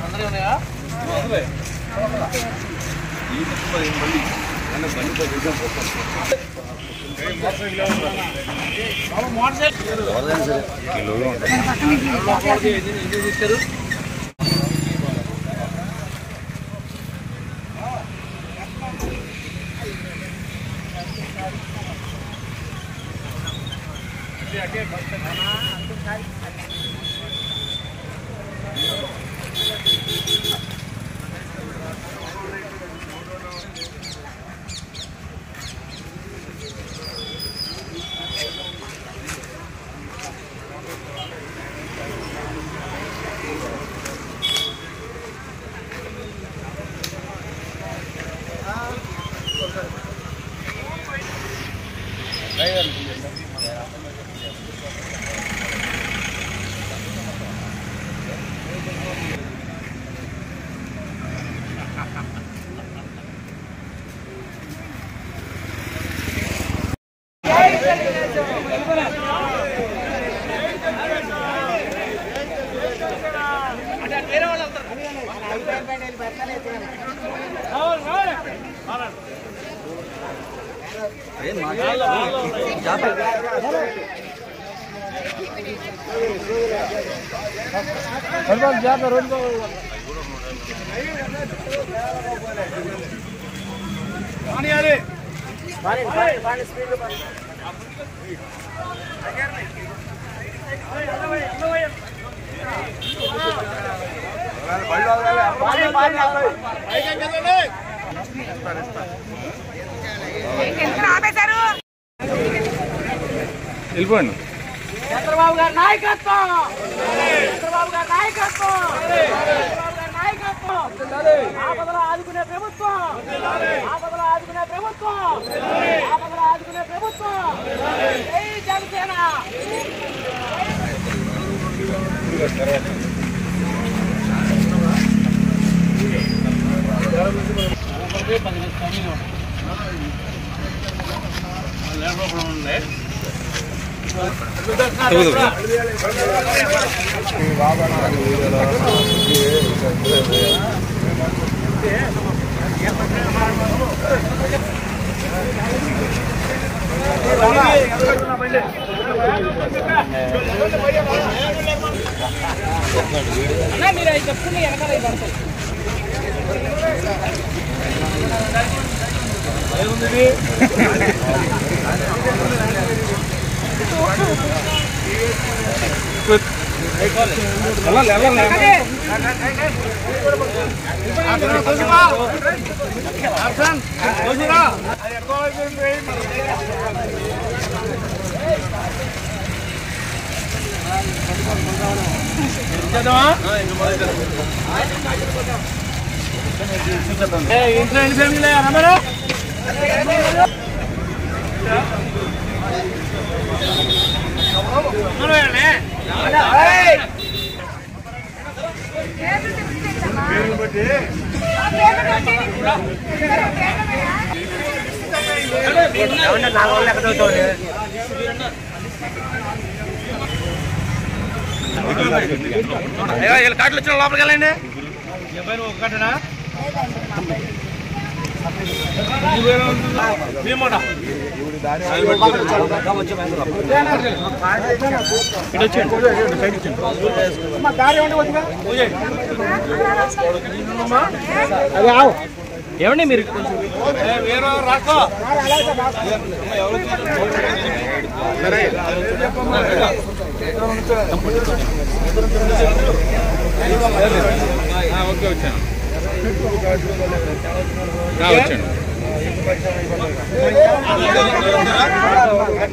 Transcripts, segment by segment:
అందరూ ఉన్నాయా? వెళ్ళిపోండి. చంద్రబాబు గారి నాయకత్వం, చంద్రబాబు గారి నాయకత్వం, చంద్రబాబు గారి నాయకత్వం. ఆపదలో ఆదుకునే ప్రభుత్వం, ఆపదలో ఆదుకునే ప్రభుత్వం, ఆపదలో ఆదుకునే ప్రభుత్వం. జై జనసేన. మీరు అవి చెప్పుకుని వెనకాల పడతాయి. ఇంట్లో ఎన్ని ఫ్యామిలీ అన్నారు? కార్డులు వచ్చిన లోపలికి వెళ్ళండి. ఒకటేనా ఏమండి మీరు రాకో ఓకే వచ్చాను.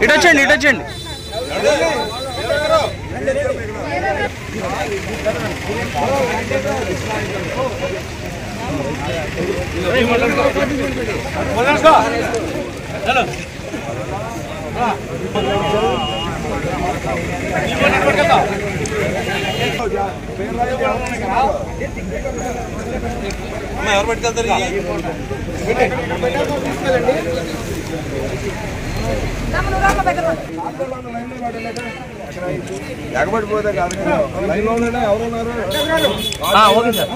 ఇటొచ్చండి ఇటొచ్చండి. హలో ఎవరు పెట్టుకెళ్తారు? ఎగబడిపోతే కాదు, లైన్లోనే ఎవరున్నారు? Okay sir.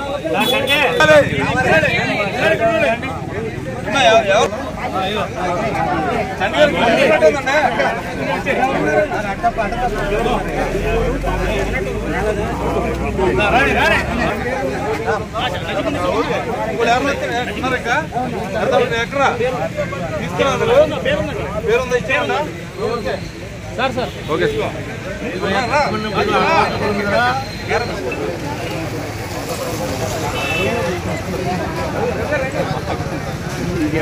ఎక్కడా తీసుకున్నా పేరుందా ఇచ్చేయండి సార్ సార్ ఓకే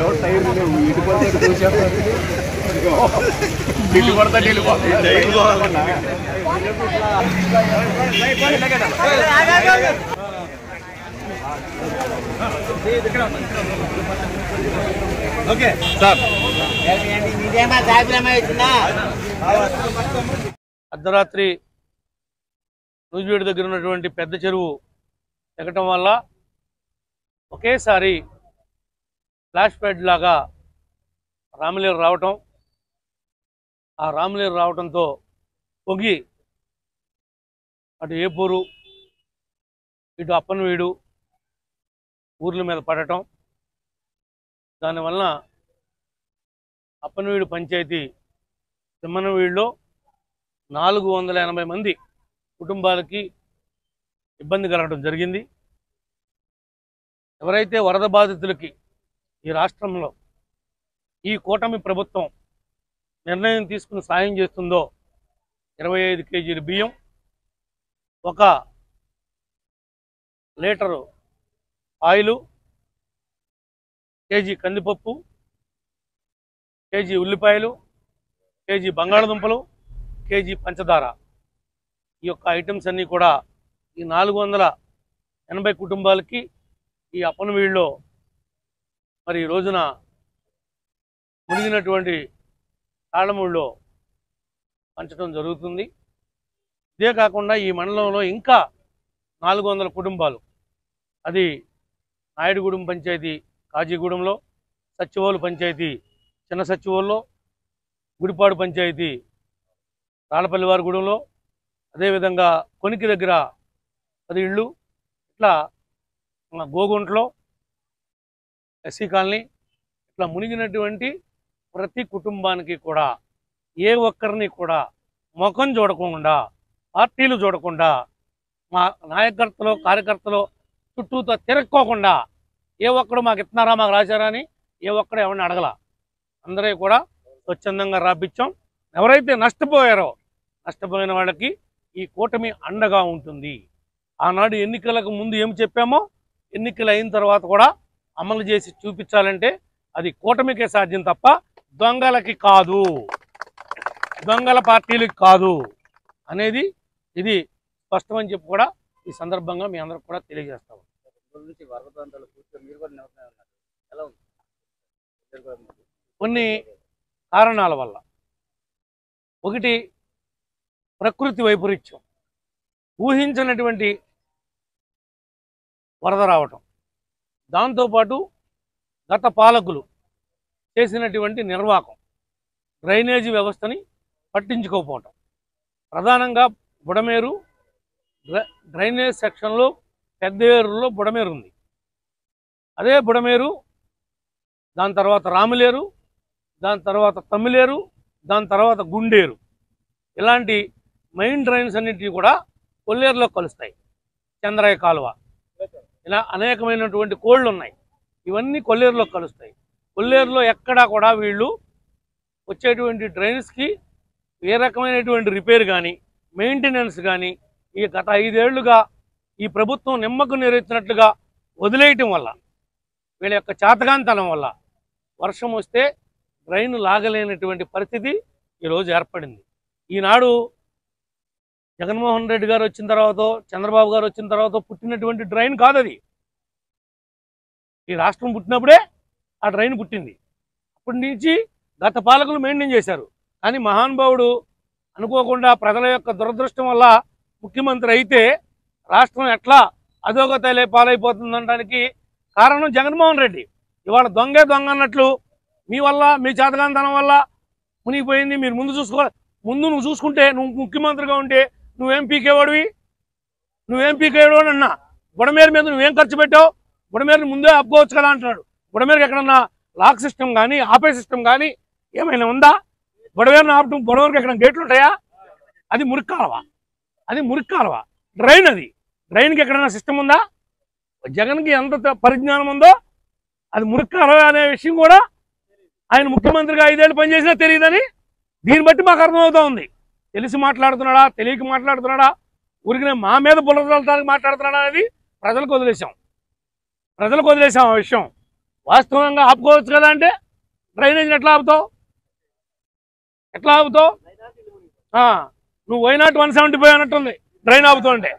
ఎవరు టైర్ ఇటు పడితే ఇటు చూసేస్తారు, ఇటు పడతా ఓకే సార్. అర్ధరాత్రి నూజివీడు దగ్గర ఉన్నటువంటి పెద్ద చెరువు ఎక్కటం వల్ల ఒకేసారి ఫ్లాష్ ప్యాడ్ లాగా రామలేరు రావటం, ఆ రామలేరు రావటంతో పొంగి అటు ఏపూరు ఇటు అప్పనవీడు ఊర్ల మీద పడటం, దానివలన అప్పనవీడు పంచాయతీ తిమ్మనవీడులో 480 మంది కుటుంబాలకి ఇబ్బంది కలగడం జరిగింది. ఎవరైతే వరద బాధితులకి ఈ రాష్ట్రంలో ఈ కూటమి ప్రభుత్వం నిర్ణయం తీసుకుని సాయం చేస్తుందో 25 కేజీల బియ్యం, 1 లీటరు ఆయిలు, కేజీ కందిపప్పు, కేజీ ఉల్లిపాయలు, కేజీ బంగాళదుంపలు, కేజీ పంచదార, ఈ యొక్క ఐటమ్స్ అన్నీ కూడా ఈ 480 కుటుంబాలకి ఈ అప్పనవీడులో మరి ఈ రోజున మునిగినటువంటి తాళమూడిలో పంచడం జరుగుతుంది. ఇదే కాకుండా ఈ మండలంలో ఇంకా 400 కుటుంబాలు, అది నాయుడుగూడెం పంచాయతీ కాజీగూడెంలో, సచ్చివోలు పంచాయతీ చిన్న సచ్చివోల్లో, గుడిపాడు పంచాయతీ రాళ్ళపల్లివారిగూడెంలో, అదేవిధంగా కొనికి దగ్గర 10 ఇళ్ళు, ఇట్లా గోగుంట్లో ఎస్సీ కాలనీ, ఇట్లా మునిగినటువంటి ప్రతి కుటుంబానికి కూడా ఏ ఒక్కరిని కూడా ముఖం చూడకుండా, పార్టీలు చూడకుండా, మా నాయకర్తలు కార్యకర్తలు చుట్టూతో తిరక్కోకుండా ఏ ఒక్కడు మాకు ఇస్తున్నారా మాకు రాశారా అని ఏ ఒక్కడు ఎవరిని అడగల. అందరూ కూడా స్వచ్ఛందంగా రాపించాం. ఎవరైతే నష్టపోయారో నష్టపోయిన వాళ్ళకి ఈ కూటమి అండగా ఉంటుంది. ఆనాడు ఎన్నికలకు ముందు ఏం చెప్పామో ఎన్నికలు అయిన తర్వాత కూడా అమలు చేసి చూపించాలంటే అది కూటమికే సాధ్యం తప్ప దొంగలకి కాదు, దొంగల పార్టీలకి కాదు అనేది ఇది స్పష్టమని చెప్పి కూడా ఈ సందర్భంగా మీ అందరికి కూడా తెలియజేస్తాము. కొన్ని కారణాల వల్ల, ఒకటి ప్రకృతి వైపరీత్యం, ఊహించినటువంటి వరద రావటం, దాంతోపాటు గత పాలకులు చేసినటువంటి నిర్వాహకం, డ్రైనేజీ వ్యవస్థని పట్టించుకోకపోవటం, ప్రధానంగా బుడమేరు డ్రైనేజ్ సెక్షన్లో పెద్ద ఏరులో బుడమేరు ఉంది. అదే బుడమేరు, దాని తర్వాత రాములేరు, దాని తర్వాత తమ్మిలేరు, దాని తర్వాత గుండేరు, ఇలాంటి మెయిన్ డ్రైన్స్ అన్నింటినీ కూడా కొల్లేరులో కలుస్తాయి. చంద్రయ్య కాలువ, ఇలా అనేకమైనటువంటి కోళ్ళు ఉన్నాయి, ఇవన్నీ కొల్లేరులో కలుస్తాయి. కొల్లేరులో ఎక్కడా కూడా వీళ్ళు వచ్చేటువంటి డ్రైన్స్కి ఏ రకమైనటువంటి రిపేర్ కానీ మెయింటెనెన్స్ కానీ ఈ గత 5 ఏళ్లుగా ఈ ప్రభుత్వం నిమ్మకు నీరెత్తినట్లుగా వదిలేయటం వల్ల, వీళ్ళ యొక్క చాతగాంతనం వల్ల వర్షం వస్తే డ్రైన్ లాగలేనటువంటి పరిస్థితి ఈరోజు ఏర్పడింది. ఈనాడు జగన్మోహన్ రెడ్డి గారు వచ్చిన తర్వాత, చంద్రబాబు గారు వచ్చిన తర్వాత పుట్టినటువంటి డ్రైన్ కాదు అది. ఈ రాష్ట్రం పుట్టినప్పుడే ఆ డ్రైన్ పుట్టింది. అప్పటి నుంచి గత పాలకులు మెయింటైన్ చేశారు. కానీ మహానుభావుడు అనుకోకుండా ప్రజల యొక్క దురదృష్టం వల్ల ముఖ్యమంత్రి అయితే రాష్ట్రం ఎట్లా అధోగతి పాలైపోతుందనడానికి కారణం జగన్మోహన్ రెడ్డి. ఇవాళ దొంగే దొంగ అన్నట్లు మీ వల్ల, మీ చేతగానితనం వల్ల మునిగిపోయింది. మీరు ముందు నువ్వు చూసుకుంటే, నువ్వు ముఖ్యమంత్రిగా ఉంటే నువ్వేం పీకేవాడివి అన్నా. బుడమేరు మీద నువ్వేం ఖర్చు పెట్టావు? బుడమేరుని ముందే ఆపుకోవచ్చు కదా అంటున్నాడు. బుడమేరుకి ఎక్కడన్నా లాక్ సిస్టమ్ కానీ ఆపే సిస్టమ్ కానీ ఏమైనా ఉందా? బుడమేరుని ఆపటం, బుడమేరుకి ఎక్కడ గేట్లు ఉంటాయా? అది మురికి కాలువ, డ్రైన్. అది డ్రైన్కి ఎక్కడైనా సిస్టమ్ ఉందా? జగన్కి ఎంత పరిజ్ఞానం ఉందో అది మురికి కాలువ అనే విషయం కూడా ఆయన ముఖ్యమంత్రిగా 5 ఏళ్ళు పనిచేసినా తెలియదని దీన్ని బట్టి మాకు అర్థమవుతా ఉంది. తెలిసి మాట్లాడుతున్నాడా, తెలియక మాట్లాడుతున్నాడా, ఊరికినే మా మీద బుల్లతానికి మాట్లాడుతున్నాడా అనేది ప్రజలకు వదిలేసాం ఆ విషయం. వాస్తవంగా ఆపుకోవచ్చు కదా అంటే డ్రైనేజీని ఎట్లా ఆపుతావు? నువ్వు వైనాట్ 175 అన్నట్టుంది డ్రైన్ ఆపుతుంటే.